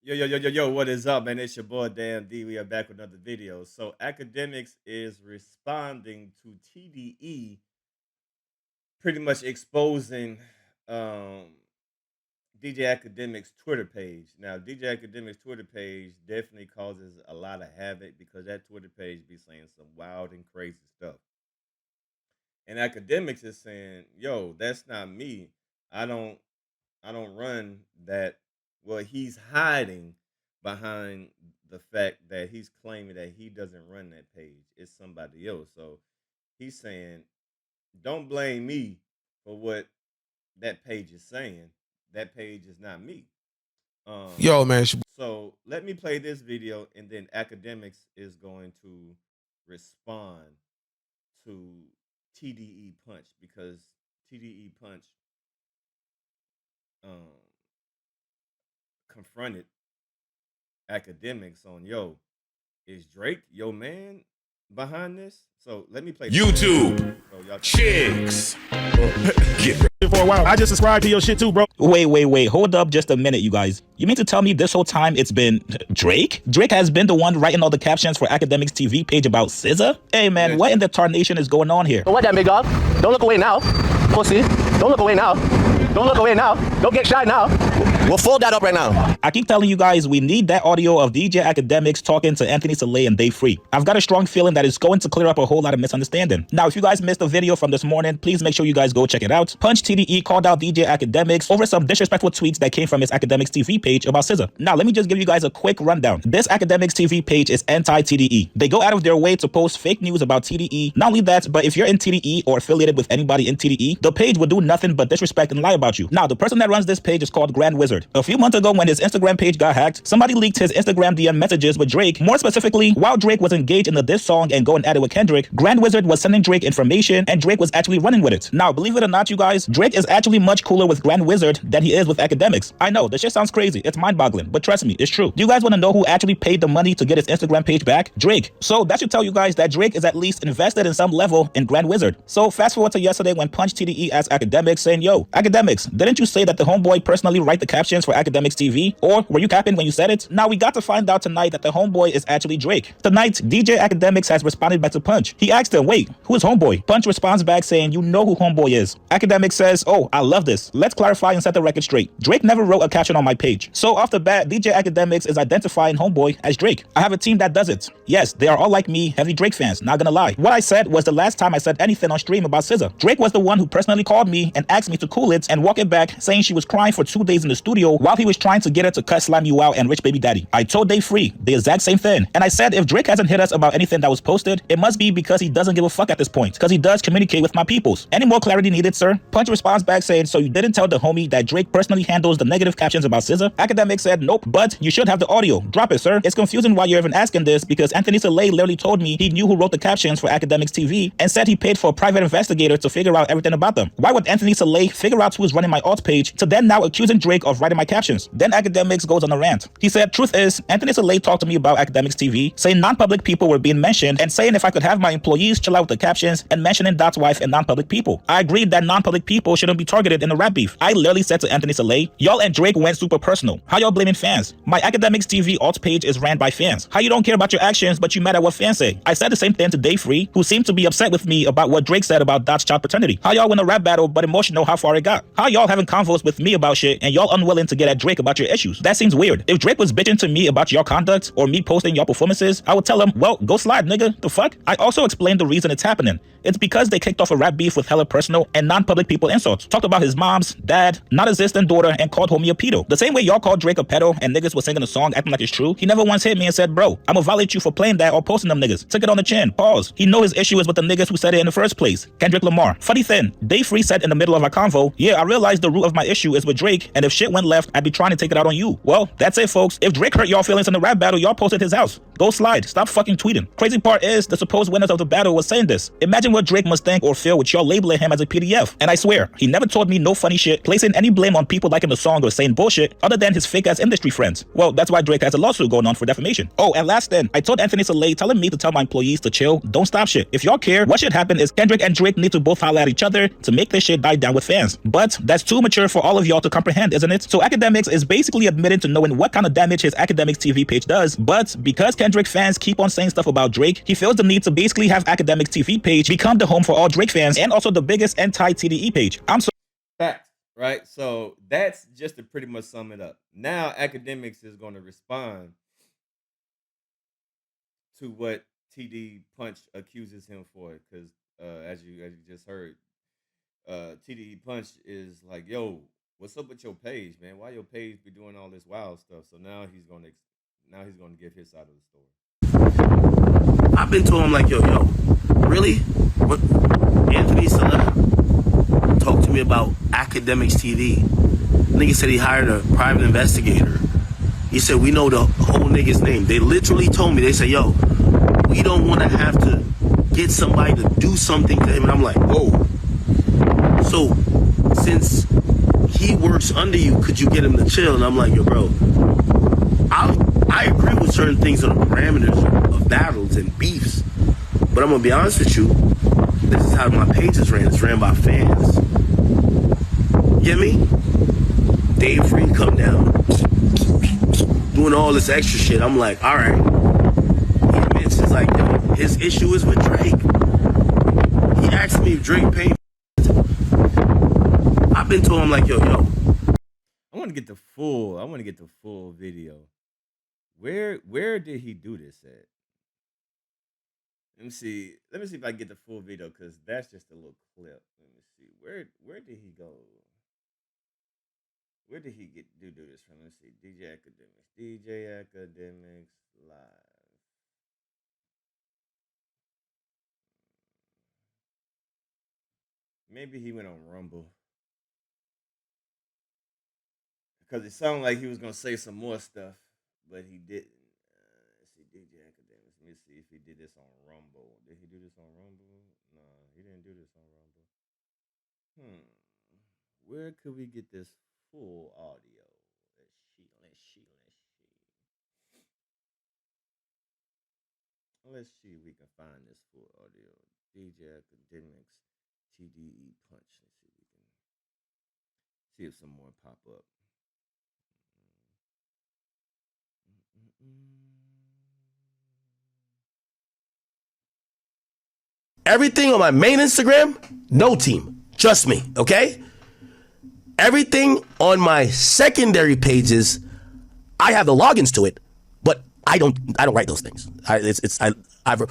Yo, what is up, man? It's your boy Damn D. We are back with another video. So Academics is responding to TDE, pretty much exposing um DJ Academics Twitter page. Now, DJ Academics Twitter page definitely causes a lot of havoc because that Twitter page be saying some wild and crazy stuff. And Academics is saying, yo, that's not me. I don't I don't run that. Well, he's hiding behind the fact that he's claiming that he doesn't run that page. It's somebody else. So he's saying, don't blame me for what that page is saying. That page is not me. Yo, man. So let me play this video, and then Academics is going to respond to TDE Punch because TDE Punch um, confronted Academics on, yo, is Drake your man behind this? So let me play this YouTube so y'all can chicks get for a while. I just subscribed to your shit too, bro. Wait. Hold up just a minute, you guys. You mean to tell me this whole time it's been Drake? Drake has been the one writing all the captions for Akademiks TV page about SZA? Hey, man, what in the tarnation is going on here? What that, big dog? Don't look away now. Pussy. Don't look away now. Don't look away now. Don't get shy now. We'll fold that up right now. I keep telling you guys we need that audio of DJ Akademiks talking to Anthony Saleh and Dave Free. I've got a strong feeling that it's going to clear up a whole lot of misunderstanding. Now, if you guys missed the video from this morning, please make sure you guys go check it out. Punch TDE called out DJ Akademiks over some disrespectful tweets that came from his Akademiks TV page about SZA. Now, let me just give you guys a quick rundown. This Akademiks TV page is anti-TDE. They go out of their way to post fake news about TDE. Not only that, but if you're in TDE or affiliated with anybody in TDE, the page will do nothing but disrespect and lie about you. Now, the person that runs this page is called Grand Wizard. A few months ago, when his Instagram page got hacked, somebody leaked his Instagram DM messages with Drake. More specifically, while Drake was engaged in the diss song and going at it with Kendrick, Grand Wizard was sending Drake information and Drake was actually running with it. Now, believe it or not, you guys, Drake is actually much cooler with Grand Wizard than he is with Akademiks. I know, this shit sounds crazy. It's mind-boggling, but trust me, it's true. Do you guys want to know who actually paid the money to get his Instagram page back? Drake. So that should tell you guys that Drake is at least invested in some level in Grand Wizard. So fast forward to yesterday when Punch TDE asked Akademiks saying, yo, Akademiks, didn't you say that the homeboy personally write the captions for Akademiks TV? Or were you capping when you said it? Now we got to find out tonight that the homeboy is actually Drake. Tonight, DJ Akademiks has responded back to Punch. He asked him, wait, who is homeboy? Punch responds back saying, you know who homeboy is. Akademiks says, oh, I love this. Let's clarify and set the record straight. Drake never wrote a caption on my page. So off the bat, DJ Akademiks is identifying homeboy as Drake. I have a team that does it. Yes, they are all like me, heavy Drake fans, not gonna lie. What I said was the last time I said anything on stream about SZA. Drake was the one who personally called me and asked me to cool it and walk it back, saying she was crying for 2 days in the studio while he was trying to get her to cut Slam You Out and Rich Baby Daddy. I told Dave Free the exact same thing. And I said if Drake hasn't hit us about anything that was posted, it must be because he doesn't give a fuck at this point. Because he does communicate with my peoples. Any more clarity needed, sir? Punch responds back saying, so you didn't tell the homie that Drake personally handles the negative captions about SZA? Akademiks said, nope, but you should have the audio. Drop it, sir. It's confusing why you're even asking this because Anthony Saleh literally told me he knew who wrote the captions for Akademiks TV and said he paid for a private investigator to figure out everything about them. Why would Anthony Saleh figure out who is running my alt page to then now accusing Drake of writing my captions? Then Akademiks goes on a rant. He said, truth is, Anthony Saleh talked to me about Akademiks TV, saying non-public people were being mentioned and saying if I could have my employees chill out with the captions and mentioning Dot's wife and non-public people. I agreed that non-public people shouldn't be targeted in a rap beef. I literally said to Anthony Saleh, y'all and Drake went super personal. How y'all blaming fans? My Akademiks TV alt page is ran by fans. How you don't care about your actions but you mad at what fans say? I said the same thing to Dave Free, who seemed to be upset with me about what Drake said about Dot's child paternity. How y'all win a rap battle but emotional how far it got? How y'all having convos with me about shit and y'all unwilling to get at Drake about your issues? That seems weird. If Drake was bitching to me about your conduct or me posting your performances, I would tell him, well, go slide, nigga. The fuck? I also explained the reason it's happening. It's because they kicked off a rap beef with hella personal and non-public people insults. Talked about his mom's, dad, non-existent daughter, and called homie a pedo. The same way y'all called Drake a pedo and niggas was singing a song acting like it's true, he never once hit me and said, bro, I'ma violate you for playing that or posting them niggas. Took it on the chin. Pause. He know his issue is with the niggas who said it in the first place. Kendrick Lamar. Funny thing, Dave Free said in the middle of our convo, yeah, I realized the root of my issue is with Drake, and if shit went left, I'd be trying to take it out on you. Well, that's it, folks. If Drake hurt y'all feelings in the rap battle, y'all posted his house. Go slide. Stop fucking tweeting. Crazy part is, the supposed winners of the battle was saying this. Imagine what Drake must think or feel with y'all labeling him as a PDF. And I swear, he never told me no funny shit, placing any blame on people liking the song or saying bullshit other than his fake-ass industry friends. Well, that's why Drake has a lawsuit going on for defamation. Oh, and last then, I told Anthony Saleh telling me to tell my employees to chill, don't stop shit. If y'all care, what should happen is Kendrick and Drake need to both holler at each other to make this shit die down with fans. But that's too mature for all of y'all to comprehend, isn't it? So Akademiks is basically admitting to knowing what kind of damage his Akademiks TV page does, but because Kendrick fans keep on saying stuff about Drake, he feels the need to basically have Akademiks TV page become the home for all Drake fans and also the biggest anti-TDE page. I'm so Facts, right? So that's just to pretty much sum it up. Now Akademiks is going to respond to what TD Punch accuses him for, because as you just heard, TDE Punch is like, yo, what's up with your page, man? Why your page be doing all this wild stuff? So now he's gonna give his side of the story. I've been to him like, yo, really? What? Anthony Saleh talked to me about Akademiks TV. Nigga said he hired a private investigator. He said, we know the whole nigga's name. They literally told me, they said, yo, we don't want to have to get somebody to do something to him. And I'm like, whoa. So, since he works under you, could you get him to chill? And I'm like, yo, bro, I agree with certain things on the parameters of battles and beefs. But I'm going to be honest with you, this is how my page is ran. It's ran by fans. Get me? Dave Free come down, doing all this extra shit. I'm like, all right. He admits, it's like, yo, his issue is with Drake. He asked me if Drake paid. I've been to him like, yo. I want to get the full video. Where did he do this at? Let me see if I can get the full video, because that's just a little clip. Let me see. Where did he go? Where did he do this from? Let's see. DJ Akademiks live. Maybe he went on Rumble, because it sounded like he was gonna say some more stuff, but he didn't. Let's see, DJ Akademiks. Let me see if he did this on Rumble. Did he do this on Rumble? No, he didn't do this on Rumble. Where could we get this full audio? Let's see if we can find this full audio. DJ Akademiks TDE Punch. Let's see if we can see if some more pop up. Everything on my main Instagram, no team. Trust me, okay? Everything on my secondary pages, I have the logins to it, but I don't write those things. I've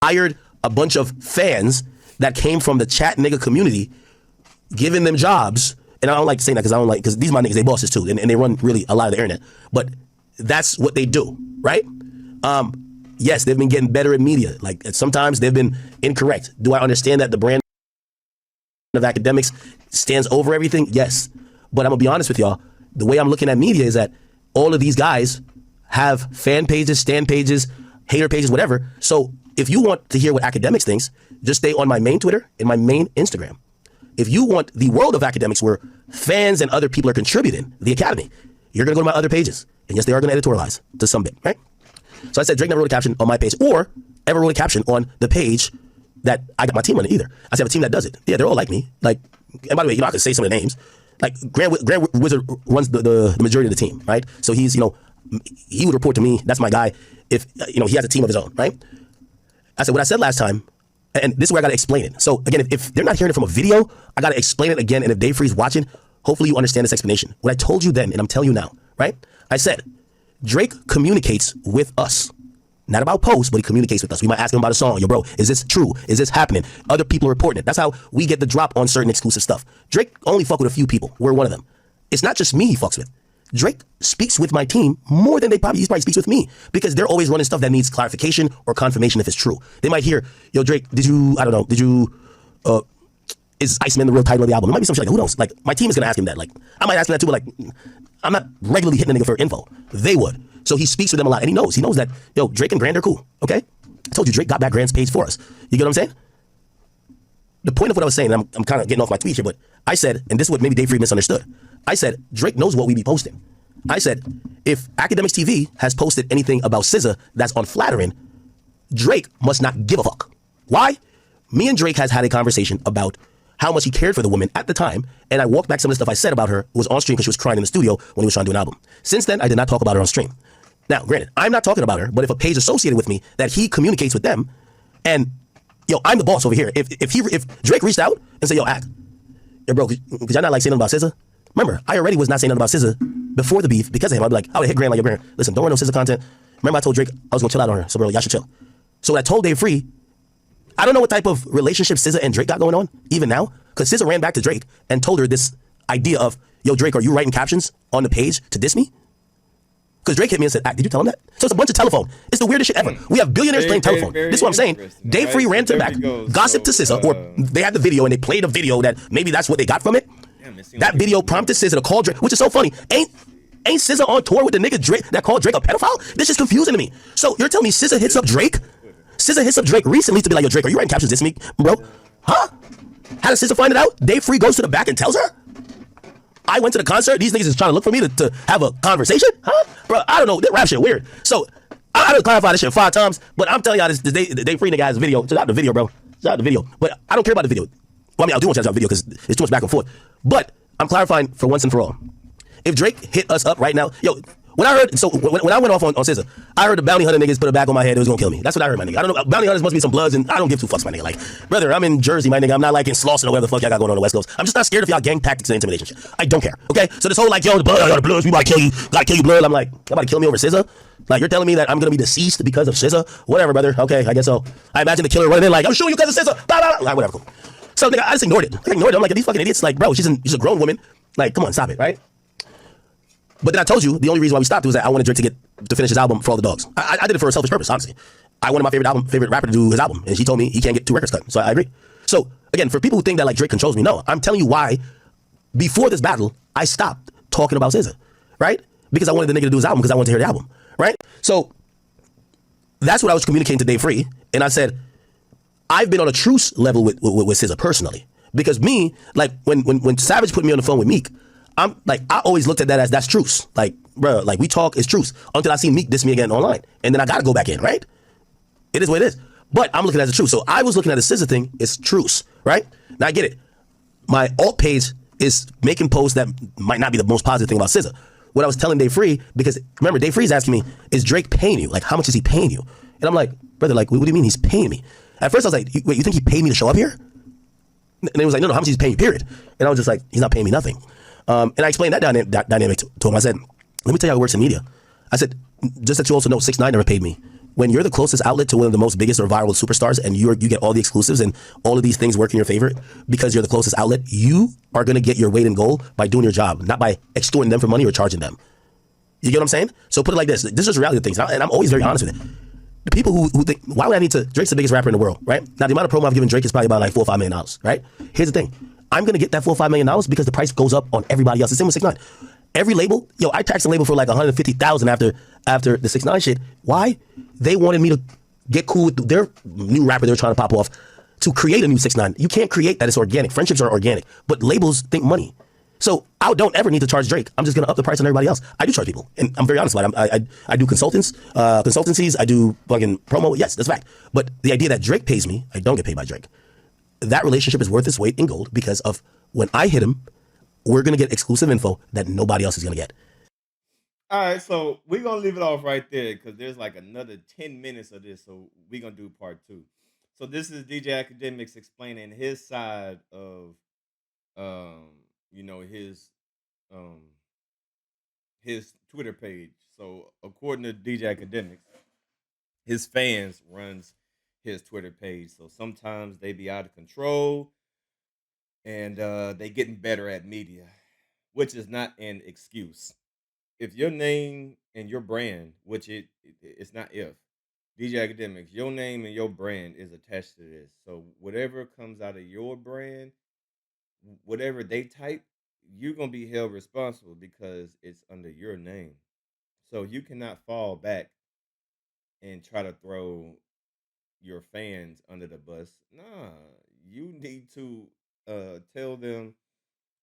hired a bunch of fans that came from the chat nigga community, giving them jobs. And I don't like saying that because these are my niggas, they bosses too, and they run really a lot of the internet. But that's what they do, right? Yes, they've been getting better at media. Like, sometimes they've been incorrect. Do I understand that the brand of Akademiks stands over everything? Yes. But I'm gonna be honest with y'all. The way I'm looking at media is that all of these guys have fan pages, stan pages, hater pages, whatever. So if you want to hear what Akademiks thinks, just stay on my main Twitter and my main Instagram. If you want the world of Akademiks where fans and other people are contributing, the Academy, you're gonna go to my other pages. And yes, they are gonna editorialize to some bit, right? So I said Drake never wrote a caption on my page or ever wrote a caption on the page that I got my team on it either. I said I have a team that does it. Yeah, they're all like me. Like, and by the way, I can say some of the names. Like, Grand Wizard runs the majority of the team, right? So he's, he would report to me. That's my guy. If, he has a team of his own, right? I said, what I said last time, and this is where I got to explain it. So again, if they're not hearing it from a video, I got to explain it again. And if Dave Free's watching, hopefully you understand this explanation. What I told you then, and I'm telling you now, right? I said, Drake communicates with us. Not about posts, but he communicates with us. We might ask him about a song. Yo, bro, is this true? Is this happening? Other people are reporting it. That's how we get the drop on certain exclusive stuff. Drake only fuck with a few people. We're one of them. It's not just me he fucks with. Drake speaks with my team more than he probably speaks with me, because they're always running stuff that needs clarification or confirmation if it's true. They might hear, yo, Drake, is Iceman the real title of the album? It might be some shit like, who knows? Like, my team is going to ask him that. Like, I might ask him that too, but like, I'm not regularly hitting the nigga for info. They would. So he speaks with them a lot, and he knows that, yo, Drake and Grand are cool, okay? I told you, Drake got back Grand's page for us. You get what I'm saying? The point of what I was saying, and I'm kind of getting off my tweet here, but I said, and this is what maybe Dave Free misunderstood. I said, Drake knows what we be posting. I said, if Akademiks TV has posted anything about SZA that's unflattering, Drake must not give a fuck. Why? Me and Drake has had a conversation about how much he cared for the woman at the time, and I walked back some of the stuff I said about her. It was on stream because she was crying in the studio when he was trying to do an album. Since then, I did not talk about her on stream. Now, granted, I'm not talking about her, but if a page associated with me that he communicates with them, and yo, I'm the boss over here. If Drake reached out and said, yo, bro, could y'all not like saying nothing about SZA? Remember, I already was not saying nothing about SZA before the beef because of him. I'd be like, I would hit Grant like, yo, Grant, listen, don't want no SZA content. Remember I told Drake I was gonna chill out on her, so bro, y'all should chill. So when I told Dave Free, I don't know what type of relationship SZA and Drake got going on, even now, because SZA ran back to Drake and told her this idea of, yo, Drake, are you writing captions on the page to diss me? Because Drake hit me and said, did you tell him that? So it's a bunch of telephone. It's the weirdest shit ever. We have billionaires playing telephone. This is what I'm saying. Dave Free ran to the back, gossiped to SZA, or they had the video and they played a video that maybe that's what they got from it. That video prompted SZA to call Drake, which is so funny. Ain't SZA on tour with the nigga Drake that called Drake a pedophile? This is confusing to me. So you're telling me SZA hits up Drake? SZA hits up Drake recently to be like, yo, Drake, are you writing captions this week, bro? Huh? How does SZA find it out? Dave Free goes to the back and tells her? I went to the concert. These niggas is trying to look for me to have a conversation? Huh? Bro, I don't know. That rap shit weird. So I done clarified this shit 5 times, but I'm telling y'all this Dave Free nigga has a video. Check out the video, bro. Check out the video. But I don't care about the video. Well, I mean, I do want to check out the video because it's too much back and forth. But I'm clarifying for once and for all. If Drake hit us up right now, yo, when I heard, so when I went off on SZA, I heard the bounty hunter niggas put a bag on my head, it was gonna kill me. That's what I heard, my nigga. I don't know, bounty hunters must be some bloods, and I don't give 2 fucks, my nigga. Like, brother, I'm in Jersey, my nigga. I'm not like in Slauson or whatever the fuck y'all got going on the West Coast. I'm just not scared of y'all gang tactics and intimidation shit. I don't care, okay? So this whole like, yo, the bloods, we might kill you, gotta kill you, blood. I'm like, y'all about to kill me over SZA? Like, you're telling me that I'm gonna be deceased because of SZA? Whatever, brother. Okay, I guess so. I imagine the killer running in like, I'm shooting you because of SZA. Blah, blah, blah. Like, whatever, cool. So nigga, I just ignored it. I'm like, these fucking idiots, like, bro, she's a grown woman. Like, come on, stop it, right? But then I told you the only reason why we stopped was that I wanted Drake to finish his album for all the dogs. I did it for a selfish purpose, honestly. I wanted my favorite rapper to do his album, and she told me he can't get 2 records cut. So I agree. So again, for people who think that like Drake controls me, no, I'm telling you why. Before this battle, I stopped talking about SZA, right? Because I wanted the nigga to do his album because I wanted to hear the album, right? So that's what I was communicating to Dave Free, and I said I've been on a truce level with SZA personally because me, like when Savage put me on the phone with Meek. I'm like, I always looked at that as that's truce. Like, bro, like we talk is truce until I see Meek diss me again online. And then I got to go back in, right? It is what it is. But I'm looking at it as a truce. So I was looking at the SZA thing, it's truce, right? Now I get it. My alt page is making posts that might not be the most positive thing about SZA. What I was telling Dave Free, because remember, Dave Free's asking me, is Drake paying you? Like, how much is he paying you? And I'm like, brother, like, what do you mean he's paying me? At first I was like, wait, you think he paid me to show up here? And he was like, no, how much is he paying you, period? And I was just like, he's not paying me nothing. And I explained that dynamic to him. I said, let me tell you how it works in media. I said, just that you also know, 6ix9ine never paid me. When you're the closest outlet to one of the most biggest or viral superstars and you get all the exclusives and all of these things work in your favor because you're the closest outlet, you are going to get your weight in gold by doing your job, not by extorting them for money or charging them. You get what I'm saying? So put it like this. This is reality of things. And I'm always very honest with it. The people who think, why would I need to, Drake's the biggest rapper in the world, right? Now, the amount of promo I've given Drake is probably about like $4 or $5 million, right? Here's the thing. I'm going to get that $4 or $5 million because the price goes up on everybody else. The same with 6ix9ine. Every label, yo, I taxed a label for like $150,000 after the 6ix9ine shit. Why? They wanted me to get cool with their new rapper they're trying to pop off to create a new 6ix9ine. You can't create that. It's organic. Friendships are organic. But labels think money. So I don't ever need to charge Drake. I'm just going to up the price on everybody else. I do charge people. And I'm very honest about it. I do consultancies. I do fucking promo. Yes, that's a fact. But the idea that Drake pays me, I don't get paid by Drake. That relationship is worth its weight in gold because of when I hit him, we're going to get exclusive info that nobody else is going to get. All right, so we're going to leave it off right there because there's like another 10 minutes of this, so we're going to do part 2. So this is DJ Akademiks explaining his side of, his Twitter page. So according to DJ Akademiks, his fans runs his Twitter page. So sometimes they be out of control and they getting better at media, which is not an excuse. If your name and your brand, which it's not if, DJ Akademiks, your name and your brand is attached to this. So whatever comes out of your brand, whatever they type, you're gonna be held responsible because it's under your name. So you cannot fall back and try to throw your fans under the bus. Nah, you need to tell them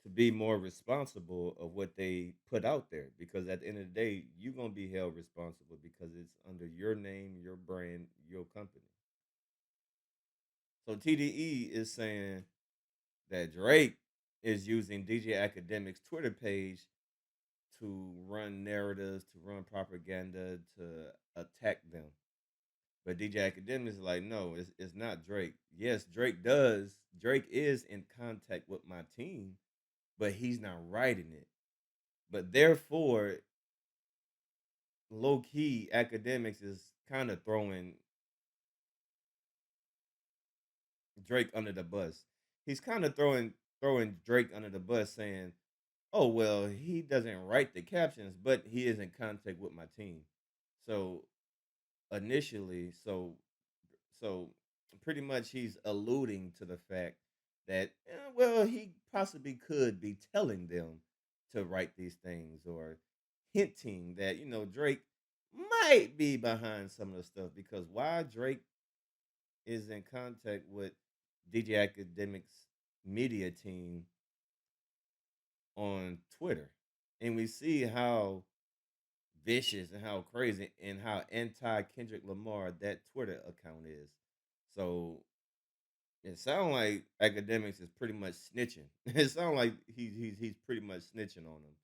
to be more responsible of what they put out there, because at the end of the day, you're gonna be held responsible because it's under your name, your brand, your company. So TDE is saying that Drake is using DJ Academics Twitter page to run narratives, to run propaganda, to attack them. But DJ Academics is like, no, it's not Drake. Yes, Drake is in contact with my team, but he's not writing it. But therefore, low key, Academics is kind of throwing Drake under the bus. He's kind of throwing Drake under the bus, saying, "Oh well, he doesn't write the captions, but he is in contact with my team." So initially, so pretty much he's alluding to the fact that well, he possibly could be telling them to write these things, or hinting that Drake might be behind some of the stuff, because why Drake is in contact with DJ Academics media team on Twitter, and we see how vicious and how crazy and how anti Kendrick Lamar that Twitter account is. So it sounds like Academics is pretty much snitching. It sounds like he's pretty much snitching on them.